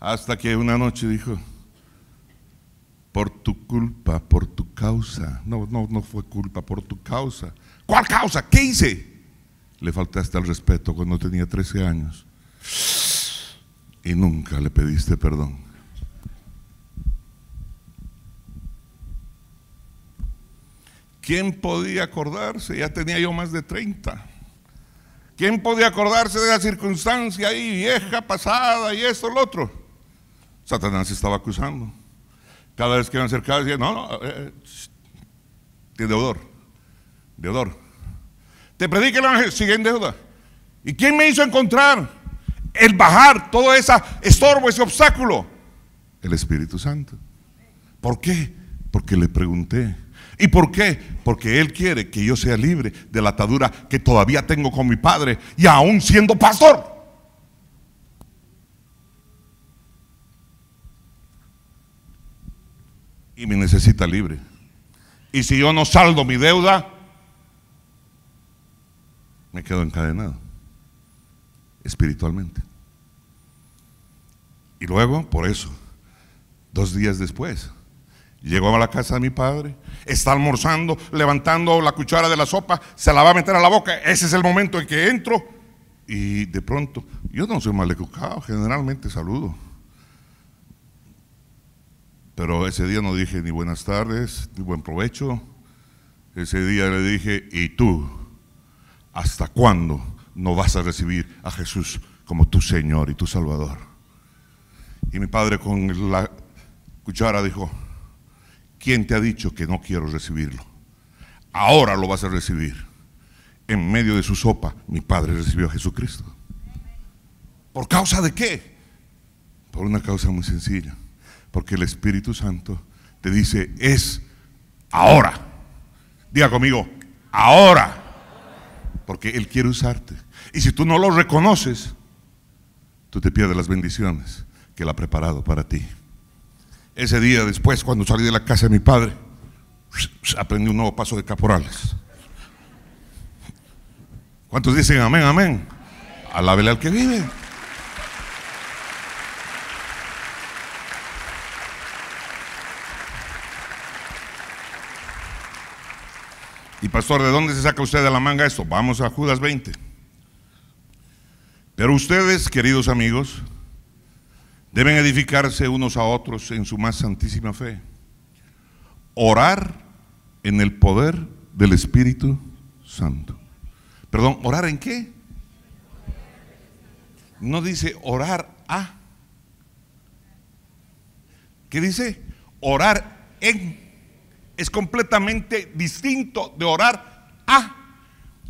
Hasta que una noche dijo, por tu culpa, por tu causa. No fue culpa, por tu causa. ¿Cuál causa? ¿Qué hice? Le faltaste al respeto cuando tenía 13 años y nunca le pediste perdón. ¿Quién podía acordarse? Ya tenía yo más de 30. ¿Quién podía acordarse de la circunstancia ahí, vieja, pasada y esto, lo otro? Satanás estaba acusando. Cada vez que me acercaba decía, no, deudor. Deudor. Te predica el ángel, sigue en deuda. ¿Y quién me hizo encontrar el bajar todo ese estorbo, ese obstáculo? El Espíritu Santo. ¿Por qué? Porque le pregunté. ¿Y por qué? Porque Él quiere que yo sea libre de la atadura que todavía tengo con mi padre, y aún siendo pastor. Y me necesita libre. Y si yo no saldo mi deuda, me quedo encadenado espiritualmente. Y luego, por eso, 2 días después, llegó a la casa de mi padre, está almorzando, levantando la cuchara de la sopa, se la va a meter a la boca. Ese es el momento en que entro, y de pronto, yo no soy maleducado, generalmente saludo, pero ese día no dije ni buenas tardes, ni buen provecho. Ese día le dije: ¿y tú, hasta cuándo no vas a recibir a Jesús como tu Señor y tu Salvador? Y mi padre con la cuchara dijo: ¿quién te ha dicho que no quiero recibirlo? Ahora lo vas a recibir. En medio de su sopa, mi padre recibió a Jesucristo. ¿Por causa de qué? Por una causa muy sencilla. Porque el Espíritu Santo te dice: es ahora. Diga conmigo: ahora. Porque Él quiere usarte. Y si tú no lo reconoces, tú te pierdes las bendiciones que Él ha preparado para ti. Ese día después, cuando salí de la casa de mi padre, aprendí un nuevo paso de caporales. ¿Cuántos dicen amén, amén? Alábele al que vive. Y pastor, ¿de dónde se saca usted de la manga esto? Vamos a Judas 20. Pero ustedes, queridos amigos, deben edificarse unos a otros en su más santísima fe. Orar en el poder del Espíritu Santo. Perdón, ¿orar en qué? No dice orar a. ¿Qué dice? Orar en. Es completamente distinto de orar a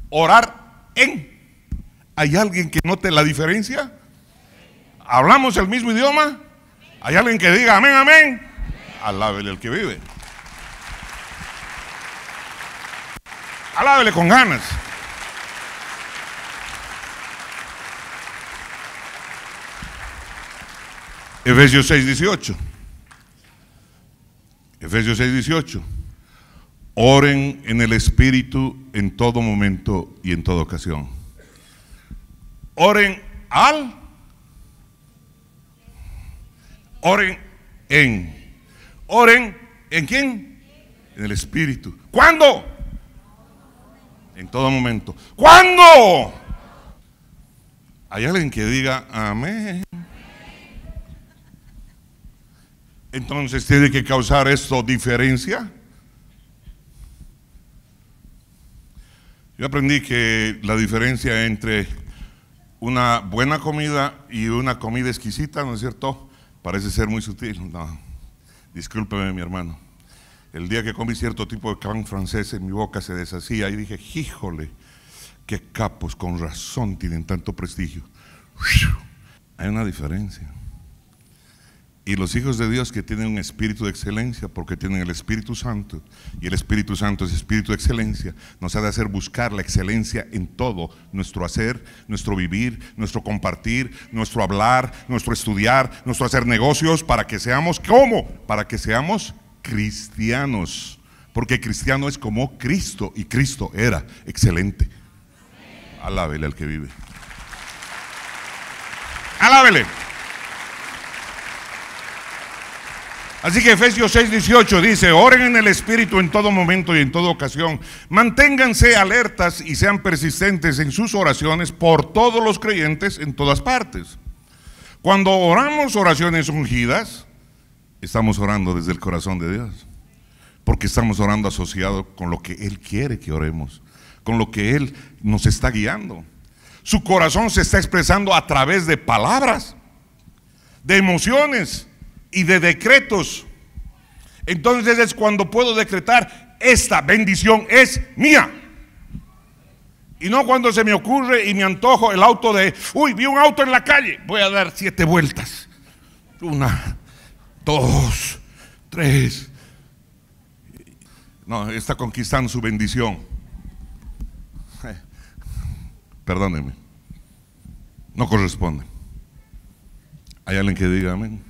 orar en. ¿Hay alguien que note la diferencia? ¿Hablamos el mismo idioma? ¿Hay alguien que diga amén, amén? Alábele al que vive. Alábele con ganas. Efesios 6:18. Efesios 6:18. Oren en el Espíritu en todo momento y en toda ocasión. Oren al. Oren en. Oren en quién? En el Espíritu. ¿Cuándo? En todo momento. ¿Cuándo? ¿Hay alguien que diga amén? Entonces tiene que causar esto diferencia. Yo aprendí que la diferencia entre una buena comida y una comida exquisita, ¿no es cierto?, parece ser muy sutil. No, discúlpeme, mi hermano. El día que comí cierto tipo de pan francés, en mi boca se deshacía y dije: híjole, qué capos, con razón tienen tanto prestigio. Hay una diferencia. Y los hijos de Dios que tienen un espíritu de excelencia, porque tienen el Espíritu Santo, y el Espíritu Santo es espíritu de excelencia, nos ha de hacer buscar la excelencia en todo nuestro hacer, nuestro vivir, nuestro compartir, nuestro hablar, nuestro estudiar, nuestro hacer negocios, para que seamos, ¿cómo? Para que seamos cristianos, porque cristiano es como Cristo, y Cristo era excelente. Alábele al que vive. Alábele. Así que Efesios 6:18 dice: oren en el Espíritu en todo momento y en toda ocasión. Manténganse alertas y sean persistentes en sus oraciones por todos los creyentes en todas partes. Cuando oramos oraciones ungidas, estamos orando desde el corazón de Dios, porque estamos orando asociado con lo que Él quiere que oremos, con lo que Él nos está guiando. Su corazón se está expresando a través de palabras, de emociones y de decretos. Entonces es cuando puedo decretar esta bendición es mía. Y no cuando se me ocurre y me antojo el auto de, uy, vi un auto en la calle, voy a dar 7 vueltas. 1, 2, 3. No, está conquistando su bendición. Perdónenme, no corresponde. ¿Hay alguien que diga amén?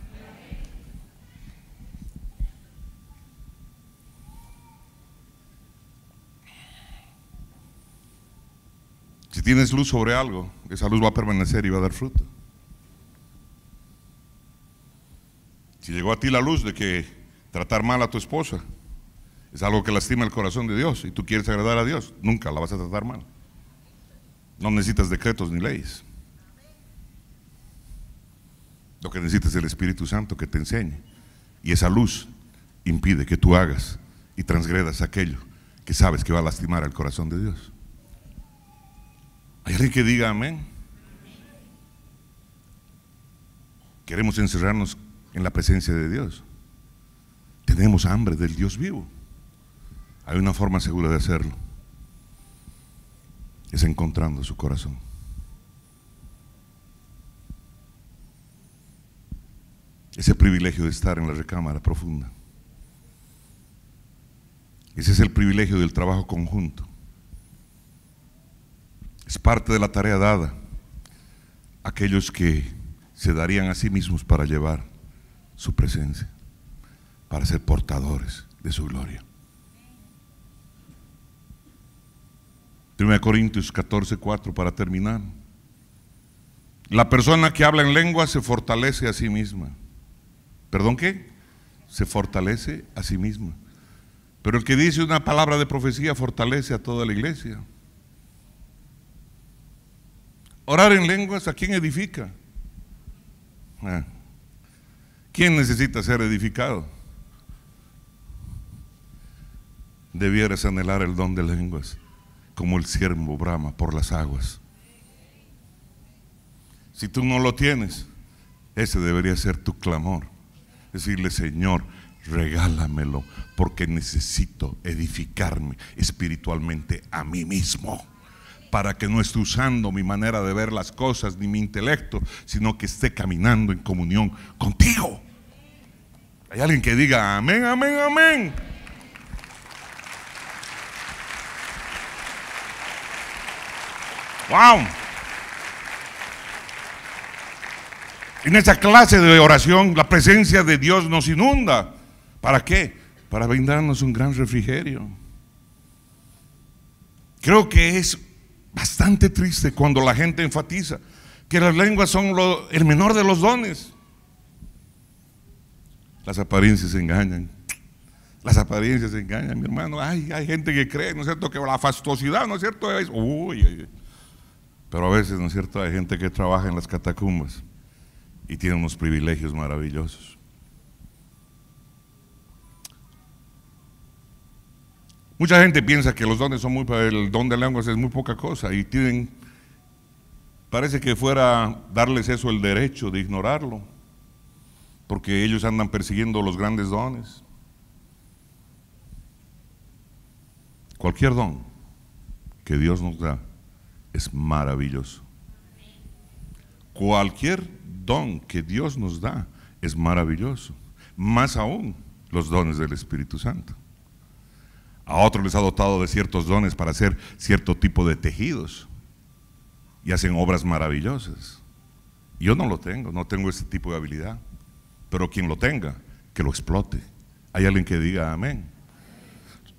Si tienes luz sobre algo, esa luz va a permanecer y va a dar fruto. Si llegó a ti la luz de que tratar mal a tu esposa es algo que lastima el corazón de Dios y tú quieres agradar a Dios, nunca la vas a tratar mal. No necesitas decretos ni leyes. Lo que necesitas es el Espíritu Santo que te enseñe. Y esa luz impide que tú hagas y transgredas aquello que sabes que va a lastimar al corazón de Dios. ¿Hay alguien que diga amén? Queremos encerrarnos en la presencia de Dios. Tenemos hambre del Dios vivo. Hay una forma segura de hacerlo. Es encontrando su corazón. Ese privilegio de estar en la recámara profunda. Ese es el privilegio del trabajo conjunto. Es parte de la tarea dada a aquellos que se darían a sí mismos para llevar su presencia, para ser portadores de su gloria. 1 Corintios 14:4 para terminar. La persona que habla en lengua se fortalece a sí misma. ¿Perdón qué? Se fortalece a sí misma. Pero el que dice una palabra de profecía fortalece a toda la iglesia. Orar en lenguas, ¿a quién edifica? ¿Quién necesita ser edificado? Debieras anhelar el don de lenguas como el ciervo brama por las aguas. Si tú no lo tienes, ese debería ser tu clamor. Decirle: Señor, regálamelo, porque necesito edificarme espiritualmente a mí mismo, para que no esté usando mi manera de ver las cosas ni mi intelecto, sino que esté caminando en comunión contigo. ¿Hay alguien que diga amén, amén, amén? ¡Wow! En esa clase de oración, la presencia de Dios nos inunda. ¿Para qué? Para brindarnos un gran refrigerio. Creo que es bastante triste cuando la gente enfatiza que las lenguas son el menor de los dones. Las apariencias engañan. Las apariencias engañan, mi hermano. Hay gente que cree, ¿no es cierto?, que la fastuosidad, ¿no es cierto? Pero a veces, ¿no es cierto?, hay gente que trabaja en las catacumbas y tiene unos privilegios maravillosos. Mucha gente piensa que los dones son el don de lenguas es muy poca cosa, y parece que fuera darles eso el derecho de ignorarlo, porque ellos andan persiguiendo los grandes dones. Cualquier don que Dios nos da es maravilloso. Cualquier don que Dios nos da es maravilloso. Más aún los dones del Espíritu Santo. A otros les ha dotado de ciertos dones para hacer cierto tipo de tejidos y hacen obras maravillosas. Yo no lo tengo, no tengo ese tipo de habilidad, pero quien lo tenga, que lo explote. Hay alguien que diga amén.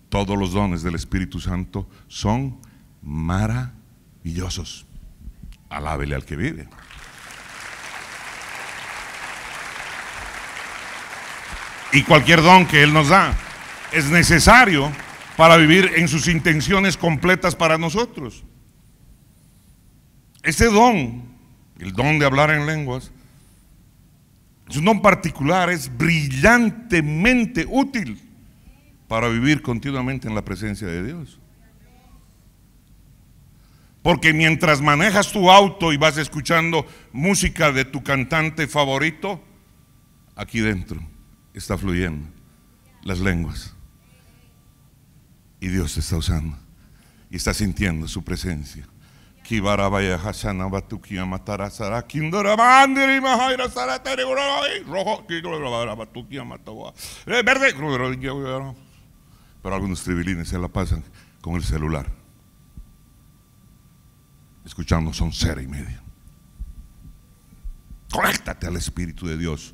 Todos los dones del Espíritu Santo son maravillosos. Alábele al que vive. Y cualquier don que Él nos da es necesario para vivir en sus intenciones completas para nosotros. Ese don, el don de hablar en lenguas, es un don particular, es brillantemente útil para vivir continuamente en la presencia de Dios. Porque mientras manejas tu auto y vas escuchando música de tu cantante favorito, aquí dentro está fluyendo las lenguas. Dios te está usando y está sintiendo su presencia. Verde. Pero algunos tribilines se la pasan con el celular, escuchando son 1:30. Conéctate al Espíritu de Dios.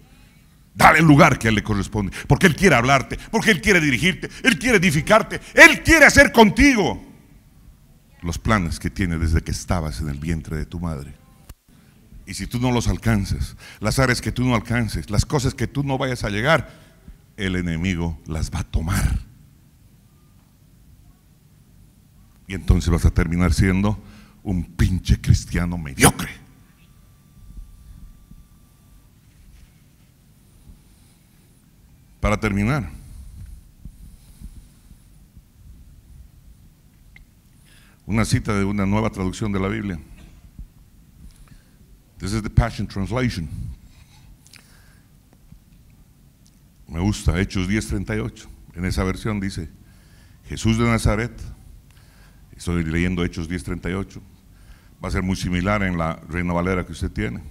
Dale el lugar que a Él le corresponde, porque Él quiere hablarte, porque Él quiere dirigirte, Él quiere edificarte, Él quiere hacer contigo los planes que tiene desde que estabas en el vientre de tu madre. Y si tú no los alcanzas, las áreas que tú no alcances, las cosas que tú no vayas a llegar, el enemigo las va a tomar. Y entonces vas a terminar siendo un pinche cristiano mediocre. Para terminar, una cita de una nueva traducción de la Biblia. This is the Passion Translation. Me gusta, Hechos 10:38. En esa versión dice: Jesús de Nazaret. Estoy leyendo Hechos 10:38. Va a ser muy similar en la Reina Valera que usted tiene.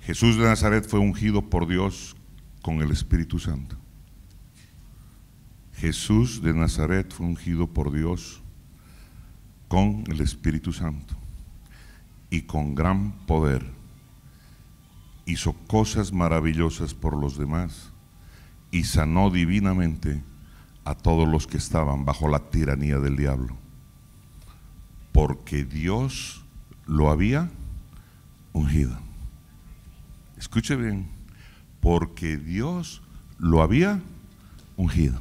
Jesús de Nazaret fue ungido por Dios con el Espíritu Santo. Jesús de Nazaret fue ungido por Dios con el Espíritu Santo y con gran poder. Hizo cosas maravillosas por los demás y sanó divinamente a todos los que estaban bajo la tiranía del diablo, porque Dios lo había ungido. Escuche bien, porque Dios lo había ungido.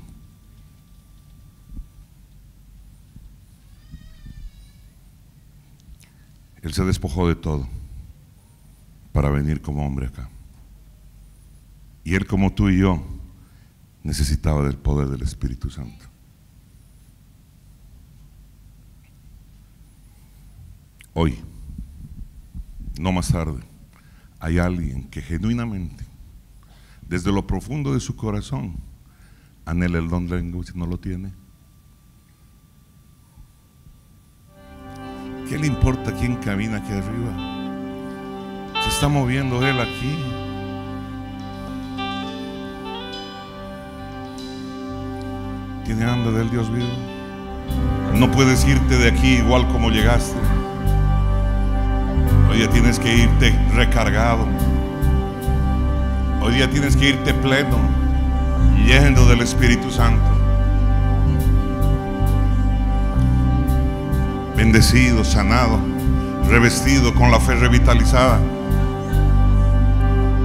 Él se despojó de todo para venir como hombre acá. Y Él, como tú y yo, necesitaba del poder del Espíritu Santo. Hoy, no más tarde, hay alguien que genuinamente, desde lo profundo de su corazón, anhela el don de la lengua si no lo tiene. ¿Qué le importa quién camina aquí arriba? Se está moviendo Él aquí. ¿Tiene hambre del Dios vivo? No puedes irte de aquí igual como llegaste. Hoy día tienes que irte recargado. Hoy día tienes que irte pleno, lleno del Espíritu Santo. Bendecido, sanado, revestido con la fe revitalizada.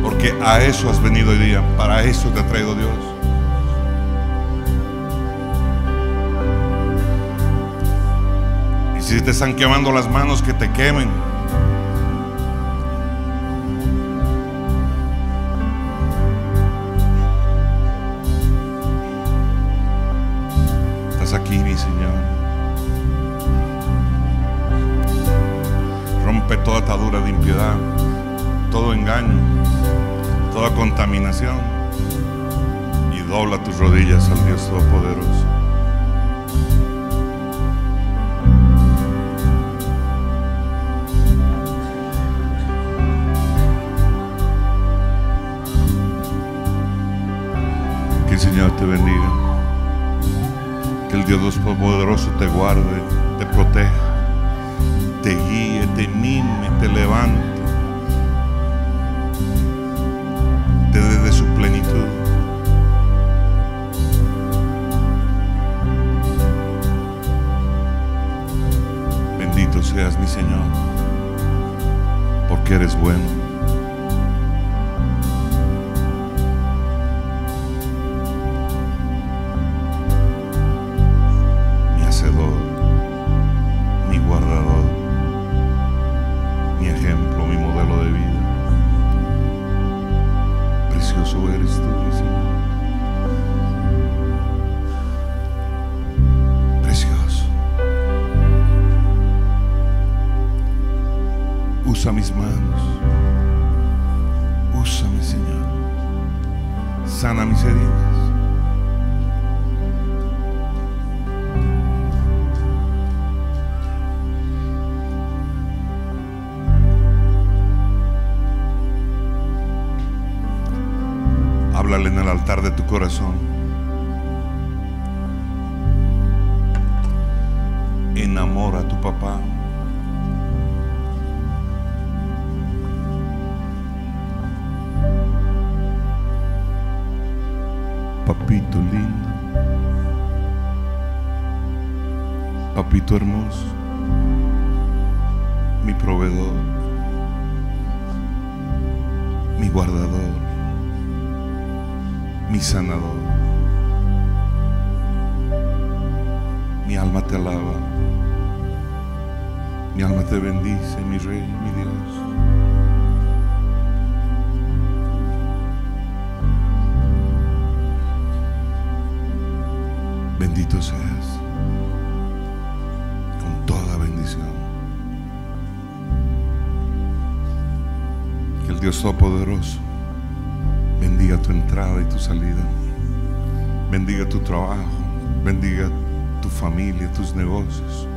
Porque a eso has venido hoy día, para eso te ha traído Dios. Y si te están quemando las manos, que te quemen. Estás aquí, mi Señor. Rompe toda atadura de impiedad, todo engaño, toda contaminación, y dobla tus rodillas al Dios Todopoderoso. Que el Señor te bendiga, que el Dios Todopoderoso te guarde, te proteja, te guíe, te mime, te levante, te dé de su plenitud. Bendito seas, mi Señor, porque eres bueno. Mi hacedor, mi guardador, mi ejemplo, mi modelo de vida. Precioso eres tú, mi Señor. Precioso. Usa mis manos. Úsame, Señor. Sana mis heridas. altar de tu corazón. Enamora a tu papá. Papito lindo, papito hermoso, mi proveedor, mi guardador, mi sanador. Mi alma te alaba, mi alma te bendice, mi Rey, mi Dios. Bendito seas con toda bendición. Que el Dios Todopoderoso bendiga tu entrada y tu salida, bendiga tu trabajo, bendiga tu familia, tus negocios,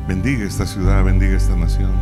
bendiga esta ciudad, bendiga esta nación.